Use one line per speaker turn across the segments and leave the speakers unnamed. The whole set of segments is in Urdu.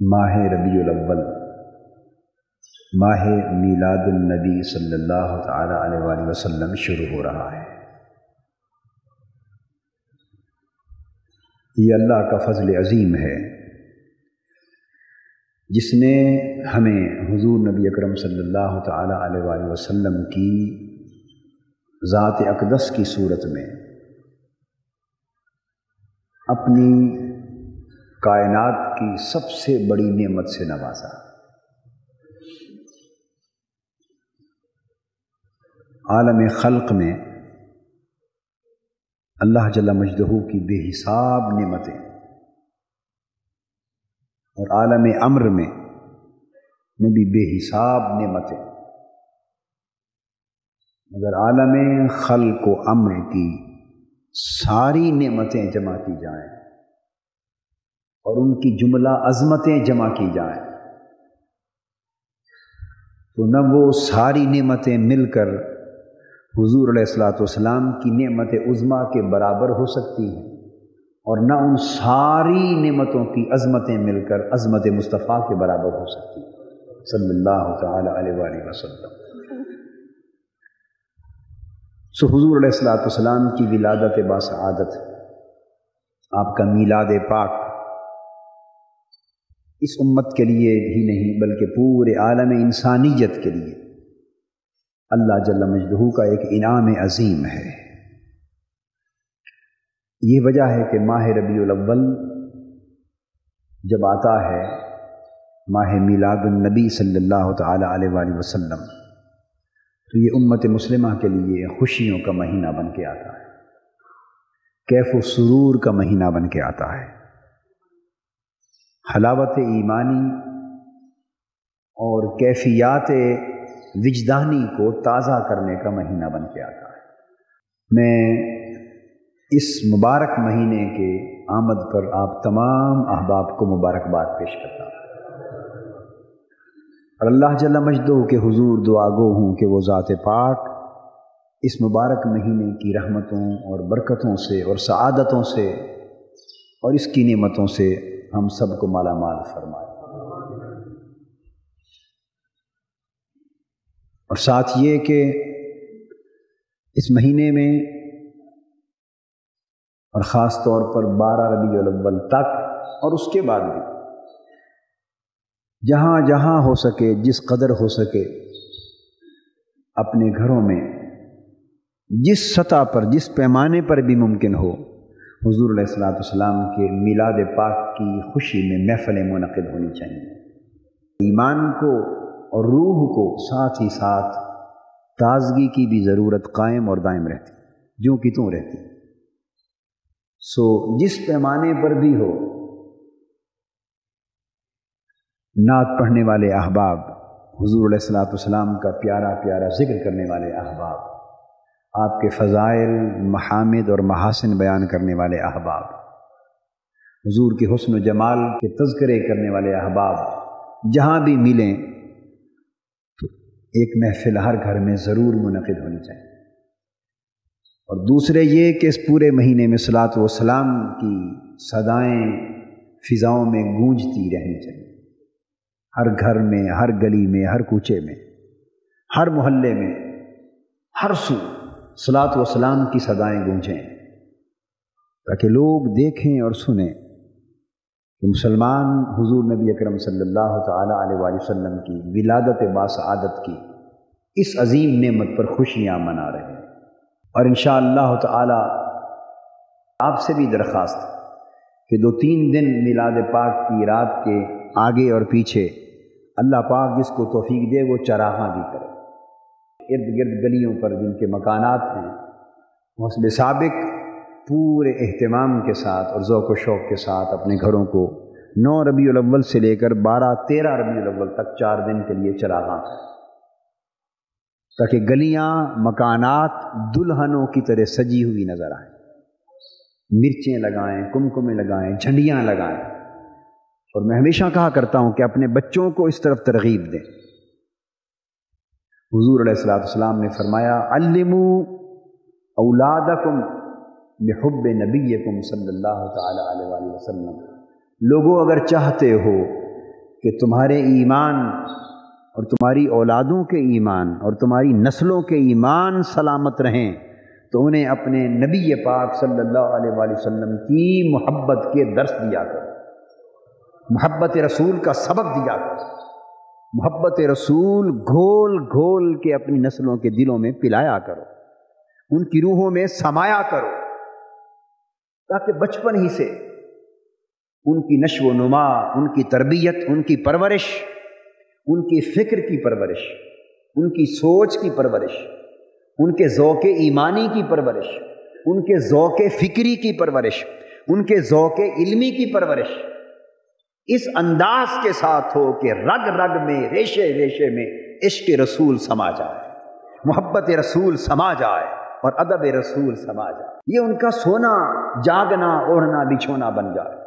ماہ ربیع الاول، ماہ میلاد النبی صلی اللہ تعالی علیہ وآلہ وسلم شروع ہو رہا ہے۔ یہ اللہ کا فضل عظیم ہے جس نے ہمیں حضور نبی اکرم صلی اللہ تعالی علیہ وآلہ وسلم کی ذات اقدس کی صورت میں اپنی کائنات کی سب سے بڑی نعمت سے نوازا۔ عالم خلق میں اللہ جل مجدہ کی بے حساب نعمتیں، اور عالم امر میں بھی بے حساب نعمتیں، اگر عالم خلق و امر کی ساری نعمتیں جمع کی جائیں اور ان کی جملہ عظمتیں جمع کی جائیں تو نہ وہ ساری نعمتیں مل کر حضور علیہ الصلوۃ والسلام کی نعمت عظمیٰ کے برابر ہو سکتی ہیں، اور نہ ان ساری نعمتوں کی عظمتیں مل کر عظمت مصطفیٰ کے برابر ہو سکتی ہیں صلی اللہ تعالی علیہ وآلہ وسلم۔ سو حضور علیہ الصلوۃ والسلام کی ولادت باسعادت، آپ کا میلاد پاک اس امت کے لیے ہی نہیں بلکہ پورے عالم انسانیت کے لیے اللہ جل مجدہ کا ایک انعام عظیم ہے۔ یہ وجہ ہے کہ ماہ ربیع الاول جب آتا ہے، ماہ میلاد النبی صلی اللہ تعالی علیہ وآلہ وسلم، تو یہ امت مسلمہ کے لیے خوشیوں کا مہینہ بن کے آتا ہے، کیف و سرور کا مہینہ بن کے آتا ہے، حلاوت ایمانی اور کیفیات وجدانی کو تازہ کرنے کا مہینہ بن کے آتا ہے۔ میں اس مبارک مہینے کے آمد پر آپ تمام احباب کو مبارکباد پیش کرتا ہوں، اور اللہ جل مجدہ کے حضور دعا گو ہوں کہ وہ ذات پاک اس مبارک مہینے کی رحمتوں اور برکتوں سے اور سعادتوں سے اور اس کی نعمتوں سے ہم سب کو مالا مال فرمائے، اور ساتھ یہ کہ اس مہینے میں اور خاص طور پر 12 ربیع الاول تک اور اس کے بعد بھی جہاں جہاں ہو سکے، جس قدر ہو سکے، اپنے گھروں میں جس سطح پر، جس پیمانے پر بھی ممکن ہو، حضور علیہ الصلوۃ والسلام کے میلاد پاک کی خوشی میں محفلیں منعقد ہونی چاہیے۔ ایمان کو اور روح کو ساتھ ہی ساتھ تازگی کی بھی ضرورت قائم اور دائم رہتی، جوں کی توں رہتی۔ سو جس پیمانے پر بھی ہو، نعت پڑھنے والے احباب، حضور علیہ الصلوۃ والسلام کا پیارا پیارا ذکر کرنے والے احباب، آپ کے فضائل، محامد اور محاسن بیان کرنے والے احباب، حضور کے حسن و جمال کے تذکرے کرنے والے احباب جہاں بھی ملیں تو ایک محفل ہر گھر میں ضرور منعقد ہونی چاہیے۔ اور دوسرے یہ کہ اس پورے مہینے میں صلاۃ و سلام کی صدائیں فضاؤں میں گونجتی رہنی چاہیے، ہر گھر میں، ہر گلی میں، ہر کوچے میں، ہر محلے میں، ہر سو صلاۃ و سلام کی صدائیں گونجیں، تاکہ لوگ دیکھیں اور سنیں کہ مسلمان حضور نبی اکرم صلی اللہ تعالی علیہ وآلہ وسلم کی ولادت باسعادت کی اس عظیم نعمت پر خوشیاں منا رہے ہیں۔ اور انشاءاللہ تعالی آپ سے بھی درخواست کہ 2-3 دن میلاد پاک کی رات کے آگے اور پیچھے اللہ پاک جس کو توفیق دے وہ چراغاں بھی کرے، ارد گرد گلیوں پر جن کے مکانات ہیں، حسب سابق پورے اہتمام کے ساتھ اور ذوق و شوق کے ساتھ اپنے گھروں کو 9 ربیع الاول سے لے کر 12-13 ربیع الاول تک 4 دن کے لیے چراغاں کریں، تاکہ گلیاں، مکانات دلہنوں کی طرح سجی ہوئی نظر آئیں، مرچیں لگائیں، کمکمیں لگائیں، جھنڈیاں لگائیں۔ اور میں ہمیشہ کہا کرتا ہوں کہ اپنے بچوں کو اس طرف ترغیب دیں۔ حضور علیہ الصلوۃ والسلام نے فرمایا، علموا اولادکم بحب نبیکم صلی اللہ تعالی علیہ وآلہ وسلم، لوگوں اگر چاہتے ہو کہ تمہارے ایمان اور تمہاری اولادوں کے ایمان اور تمہاری نسلوں کے ایمان سلامت رہیں تو انہیں اپنے نبی پاک صلی اللہ علیہ وآلہ وسلم کی محبت کے درس دیا کرو، محبت رسول کا سبق دیا کرو، محبت رسول گھول گھول کے اپنی نسلوں کے دلوں میں پلایا کرو، ان کی روحوں میں سمایا کرو، تاکہ بچپن ہی سے ان کی نشو و نما، ان کی تربیت، ان کی پرورش، ان کی فکر کی پرورش، ان کی سوچ کی پرورش، ان کے ذوق ایمانی کی پرورش، ان کے ذوق فکری کی پرورش، ان کے ذوق علمی کی پرورش اس انداز کے ساتھ ہو کہ رگ رگ میں، ریشے ریشے میں عشق رسول سما جائے، محبت رسول سما جائے اور ادب رسول سما جائے، یہ ان کا سونا جاگنا اوڑھنا بچھونا بن جائے۔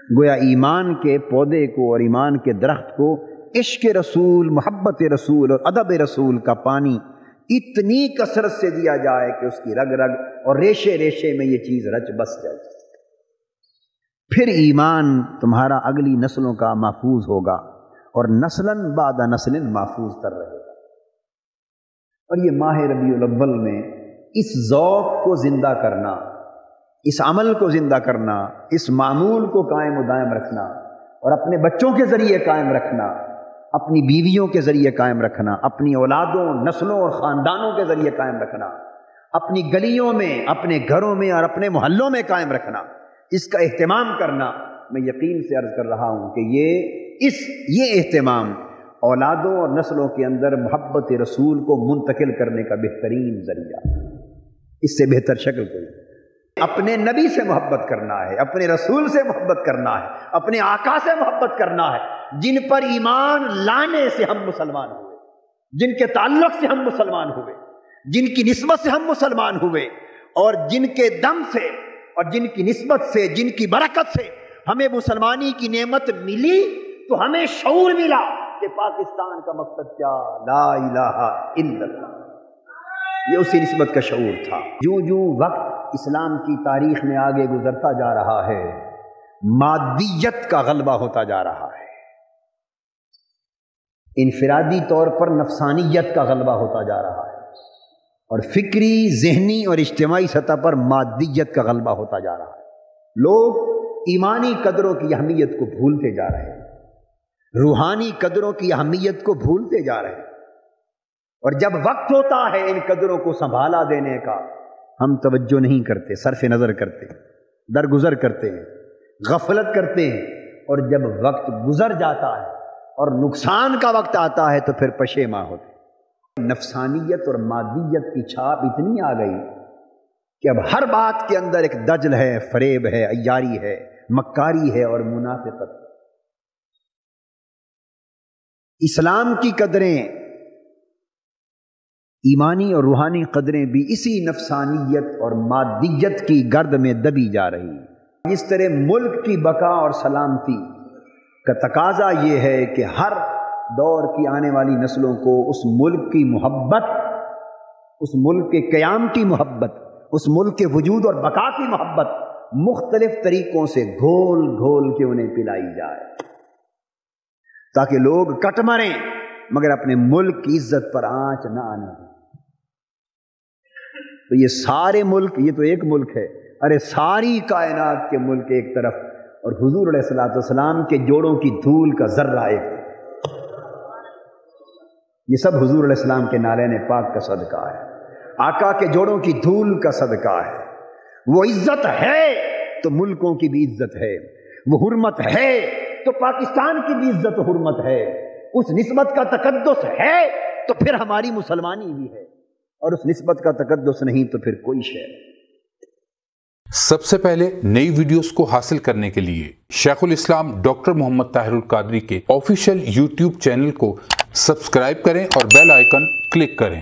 گویا ایمان کے پودے کو اور ایمان کے درخت کو عشق رسول، محبت رسول اور ادب رسول کا پانی اتنی کثرت سے دیا جائے کہ اس کی رگ رگ اور ریشے ریشے میں یہ چیز رچ بس جائے، پھر ایمان تمہارا اگلی نسلوں کا محفوظ ہوگا اور نسلاً بعد نسل محفوظ تر رہے گا۔ اور یہ ماہ ربیع الاول میں اس ذوق کو زندہ کرنا، اس عمل کو زندہ کرنا، اس معمول کو قائم و دائم رکھنا اور اپنے بچوں کے ذریعے قائم رکھنا، اپنی بیویوں کے ذریعے قائم رکھنا، اپنی اولادوں، نسلوں اور خاندانوں کے ذریعے قائم رکھنا، اپنی گلیوں میں، اپنے گھروں میں اور اپنے محلوں میں قائم رکھنا، اس کا اہتمام کرنا، میں یقین سے عرض کر رہا ہوں کہ یہ اہتمام اولادوں اور نسلوں کے اندر محبت رسول کو منتقل کرنے کا بہترین ذریعہ، اس سے بہتر شکل کوئی نہیں۔ اپنے نبی سے محبت کرنا ہے، اپنے رسول سے محبت کرنا ہے، اپنے آقا سے محبت کرنا ہے، جن پر ایمان لانے سے ہم مسلمان ہوئے، جن کے تعلق سے ہم مسلمان ہوئے، جن کی نسبت سے ہم مسلمان ہوئے، اور جن کے دم سے اور جن کی نسبت سے، جن کی برکت سے ہمیں مسلمانی کی نعمت ملی، تو ہمیں شعور ملا کہ پاکستان کا مقصد کیا، لا الہ الا اللہ، یہ اسی نسبت کا شعور تھا۔ جو وقت اسلام کی تاریخ میں آگے گزرتا جا رہا ہے، مادیت کا غلبہ ہوتا جا رہا ہے، انفرادی طور پر نفسانیت کا غلبہ ہوتا جا رہا ہے، اور فکری، ذہنی اور اجتماعی سطح پر مادیت کا غلبہ ہوتا جا رہا ہے۔ لوگ ایمانی قدروں کی اہمیت کو بھولتے جا رہے ہیں، روحانی قدروں کی اہمیت کو بھولتے جا رہے ہیں، اور جب وقت ہوتا ہے ان قدروں کو سنبھالا دینے کا، ہم توجہ نہیں کرتے، صرف نظر کرتے ہیں، درگزر کرتے ہیں، غفلت کرتے ہیں، اور جب وقت گزر جاتا ہے اور نقصان کا وقت آتا ہے تو پھر پشیماں ہوتے ہیں۔ نفسانیت اور مادیت کی چھاپ اتنی آ گئی کہ اب ہر بات کے اندر ایک دجل ہے، فریب ہے، عیاری ہے، مکاری ہے اور منافقت۔ اسلام کی قدریں، ایمانی اور روحانی قدریں بھی اسی نفسانیت اور مادیت کی گرد میں دبی جا رہی ہیں۔ اس طرح ملک کی بقا اور سلامتی کا تقاضا یہ ہے کہ ہر دور کی آنے والی نسلوں کو اس ملک کی محبت، اس ملک کے قیام کی محبت، اس ملک کے وجود اور بقا کی محبت مختلف طریقوں سے گھول گھول کے انہیں پلائی جائے، تاکہ لوگ کٹ مریں مگر اپنے ملک کی عزت پر آنچ نہ آنے دیں۔ تو یہ سارے ملک، یہ تو ایک ملک ہے، ارے ساری کائنات کے ملک ایک طرف اور حضور علیہ الصلوۃ والسلام کے جوڑوں کی دھول کا ذرہ ایک طرف، یہ سب حضور علیہ السلام کے نالین پاک کا صدقہ ہے، آقا کے جوڑوں کی دھول کا صدقہ ہے۔ وہ عزت ہے تو ملکوں کی بھی عزت ہے، وہ حرمت ہے تو پاکستان کی بھی عزت و حرمت ہے، اس نسبت کا تقدس ہے تو پھر ہماری مسلمانی بھی ہے، اور اس نسبت کا تقدس نہیں تو پھر کوئی شے نہیں۔
سب سے پہلے نئی ویڈیوز کو حاصل کرنے کے لیے شیخ الاسلام ڈاکٹر محمد طاہر القادری کے آفیشیل یوٹیوب چینل کو سبسکرائب کریں اور بیل آئیکن کلک کریں۔